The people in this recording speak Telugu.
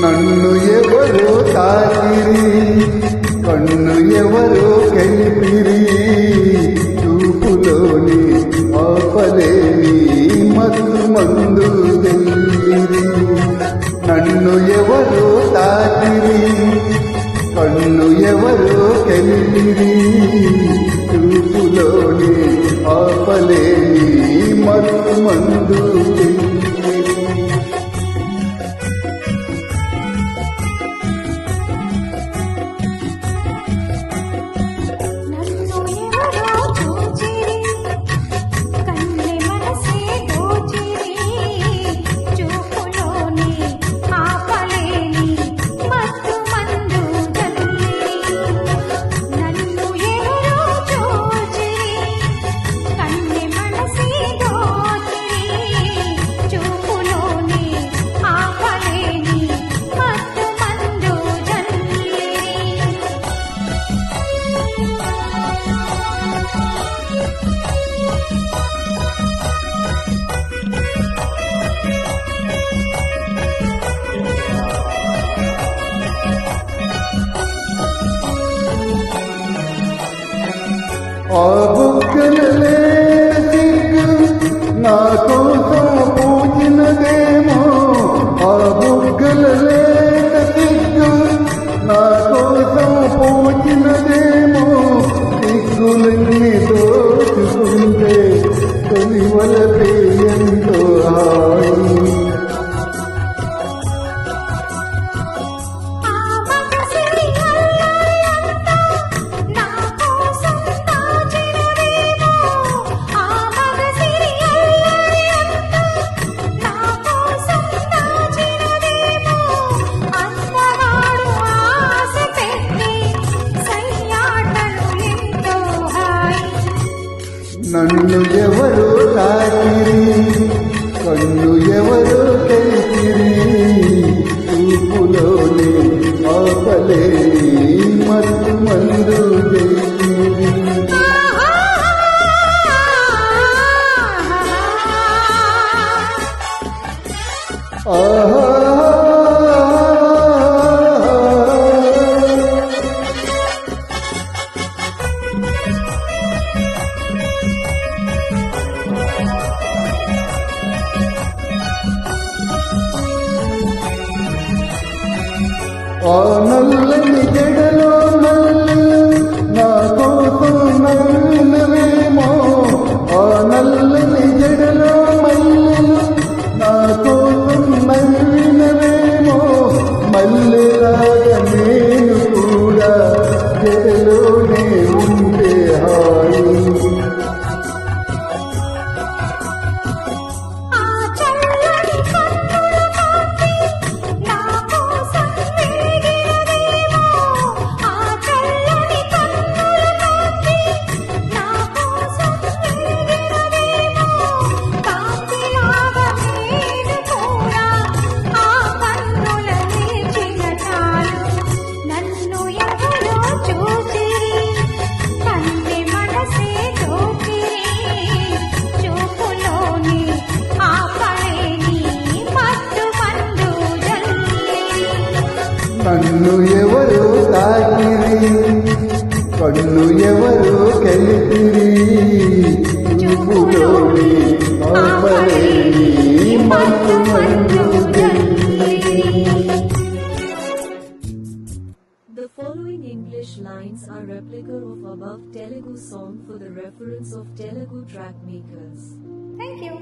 నన్ను ఎవరు తాకిరి, కన్ను ఎవరు కలిపిరి, చూపులోని ఆపలేని మత్తు మందు తెల్లిరి. నన్ను ఎవరు తాకిరి, కన్ను ఎవరు కలిపిరి, చూపులోని ఆపలేని మత్తు మందు తెల్లిరి. ఆ బుగ్గలే సిగ్గు నా కోసం పూజినదేమో, ఆ బుగ్గలే సిగ్గు నా కోసం పూజినదేమో, సిగ్గులన్నీ దోచుకుంటే తొలివలపే ఎంతో హాయి. నన్ను ఎవరు తాకిరి, కన్ను ఎవరు కలిపిరి, చూపులోనే ఆపలేని మత్తు మందు తెల్లిరి. ఆహా ఆ నల్లని జడలో నల్లు నా కోసం నవ్వినవేమో, ఆ నల్లని జడలో మల్లెలు నా కోసం నవ్వినవేమో, మల్లెలాగా నేను కూడా జడలోనే ఉంటే హాయి. నన్ను ఎవరు తాకిరి, కన్ను ఎవరు కలిపిరి, చూపులోని ఆపలేని మత్తు మందు తెల్లిరి. The following English lines are replica of above Telugu song for the reference of Telugu track makers. Thank you.